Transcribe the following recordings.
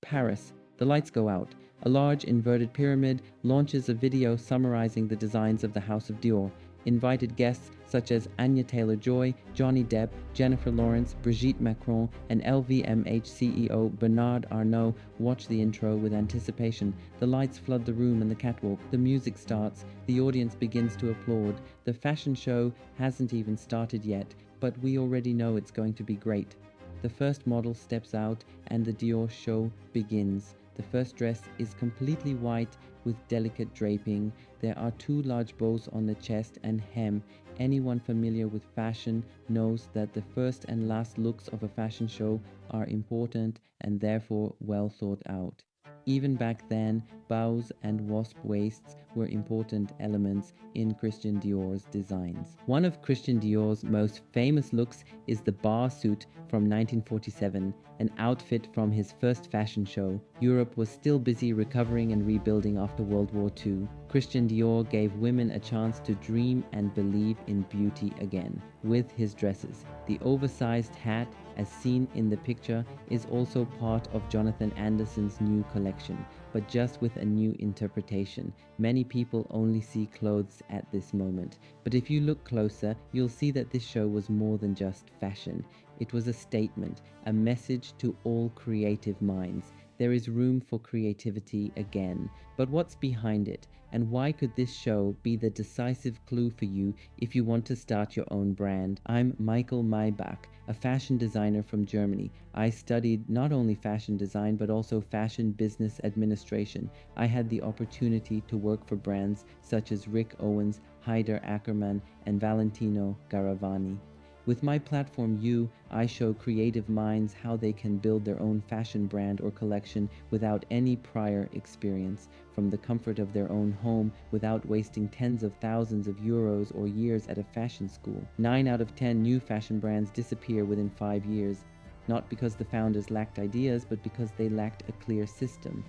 Paris. The lights go out. A large inverted pyramid launches a video summarizing the designs of the House of Dior. Invited guests such as Anya Taylor-Joy, Johnny Depp, Jennifer Lawrence, Brigitte Macron, and LVMH CEO Bernard Arnault watch the intro with anticipation. The lights flood the room and the catwalk. The music starts. The audience begins to applaud. The fashion show hasn't even started yet, but we already know it's going to be great. The first model steps out and the Dior show begins. The first dress is completely white with delicate draping. There are two large bows on the chest and hem. Anyone familiar with fashion knows that the first and last looks of a fashion show are important and therefore well thought out. Even back then, bows and wasp waists were important elements in Christian Dior's designs. One of Christian Dior's most famous looks is the bar suit from 1947, an outfit from his first fashion show. Europe was still busy recovering and rebuilding after World War II. Christian Dior gave women a chance to dream and believe in beauty again with his dresses. The oversized hat, as seen in the picture, is also part of Jonathan Anderson's new collection, but just with a new interpretation. Many people only see clothes at this moment, but if you look closer, you'll see that this show was more than just fashion. It was a statement, a message to all creative minds. There is room for creativity again. But what's behind it? And why could this show be the decisive clue for you if you want to start your own brand? I'm Michael Maybach, a fashion designer from Germany. I studied not only fashion design but also fashion business administration. I had the opportunity to work for brands such as Rick Owens, Haider Ackermann, and Valentino Garavani. With my platform You, I show creative minds how they can build their own fashion brand or collection without any prior experience, from the comfort of their own home without wasting tens of thousands of euros or years at a fashion school. 9 out of 10 new fashion brands disappear within 5 years, not because the founders lacked ideas, but because they lacked a clear system.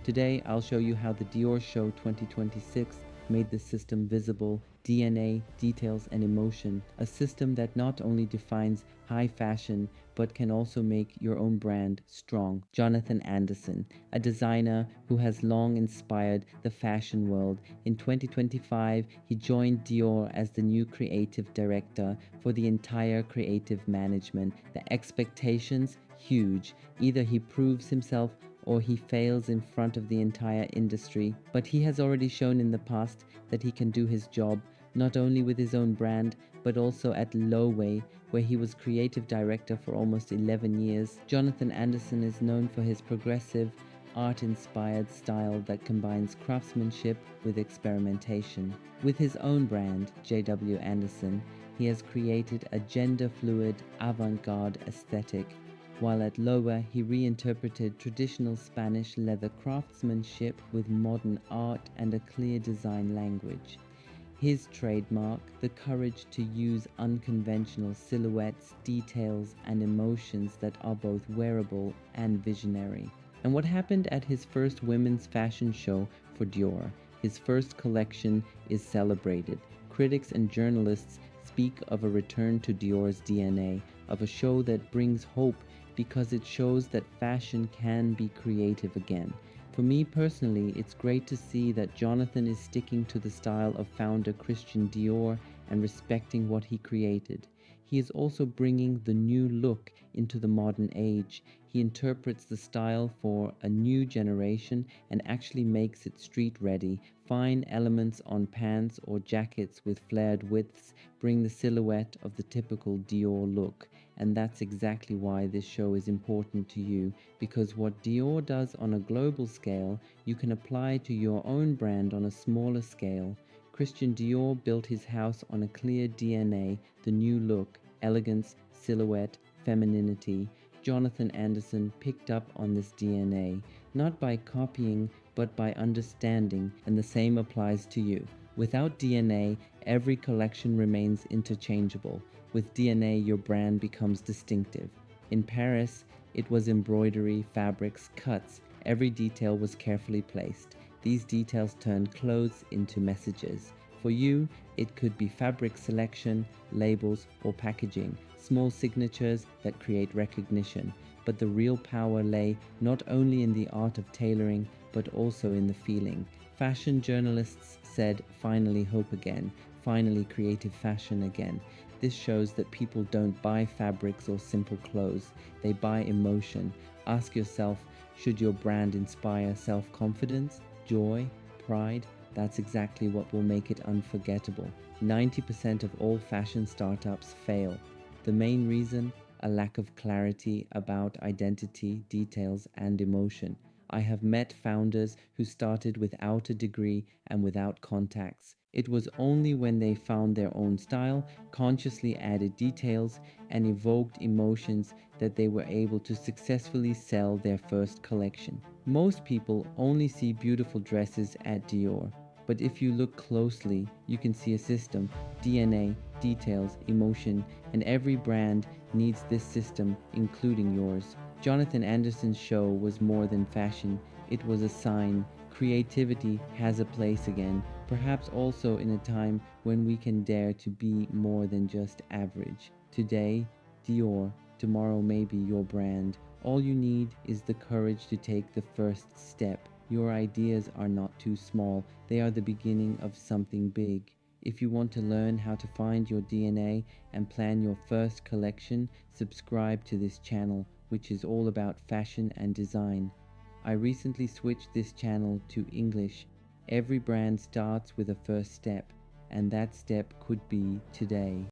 Today, I'll show you how the Dior Show 2026 made the system visible: DNA, details, and emotion. A system that not only defines high fashion, but can also make your own brand strong. Jonathan Anderson, a designer who has long inspired the fashion world. In 2025, he joined Dior as the new creative director for the entire creative management. The expectations, huge. Either he proves himself or he fails in front of the entire industry. But he has already shown in the past that he can do his job, not only with his own brand, but also at Runway, where he was creative director for almost 11 years. Jonathan Anderson is known for his progressive, art-inspired style that combines craftsmanship with experimentation. With his own brand, JW Anderson, he has created a gender-fluid, avant-garde aesthetic. While at Loa, he reinterpreted traditional Spanish leather craftsmanship with modern art and a clear design language. His trademark, the courage to use unconventional silhouettes, details, and emotions that are both wearable and visionary. And what happened at his first women's fashion show for Dior? His first collection is celebrated. Critics and journalists speak of a return to Dior's DNA, of a show that brings hope because it shows that fashion can be creative again. For me personally, it's great to see that Jonathan is sticking to the style of founder Christian Dior and respecting what he created. He is also bringing the new look into the modern age. He interprets the style for a new generation and actually makes it street ready. Fine elements on pants or jackets with flared widths bring the silhouette of the typical Dior look. And that's exactly why this show is important to you, because what Dior does on a global scale, you can apply to your own brand on a smaller scale. Christian Dior built his house on a clear DNA, the new look, elegance, silhouette, femininity. Jonathan Anderson picked up on this DNA, not by copying, but by understanding, and the same applies to you. Without DNA, every collection remains interchangeable. With DNA, your brand becomes distinctive. In Paris, it was embroidery, fabrics, cuts. Every detail was carefully placed. These details turned clothes into messages. For you, it could be fabric selection, labels, or packaging, small signatures that create recognition. but the real power lay not only in the art of tailoring, but also in the feeling. Fashion journalists said, finally hope again, finally creative fashion again. This shows that people don't buy fabrics or simple clothes, they buy emotion. Ask yourself, should your brand inspire self-confidence, joy, pride? That's exactly what will make it unforgettable. 90% of all fashion startups fail. The main reason? A lack of clarity about identity, details, and emotion. I have met founders who started without a degree and without contacts. It was only when they found their own style, consciously added details, and evoked emotions that they were able to successfully sell their first collection. Most people only see beautiful dresses at Dior, but if you look closely, you can see a system, DNA, details, emotion, and every brand needs this system, including yours. Jonathan Anderson's show was more than fashion, it was a sign. Creativity has a place again, perhaps also in a time when we can dare to be more than just average. Today, Dior, tomorrow may be your brand. All you need is the courage to take the first step. Your ideas are not too small, they are the beginning of something big. If you want to learn how to find your DNA and plan your first collection, subscribe to this channel, which is all about fashion and design. I recently switched this channel to English. Every brand starts with a first step, and that step could be today.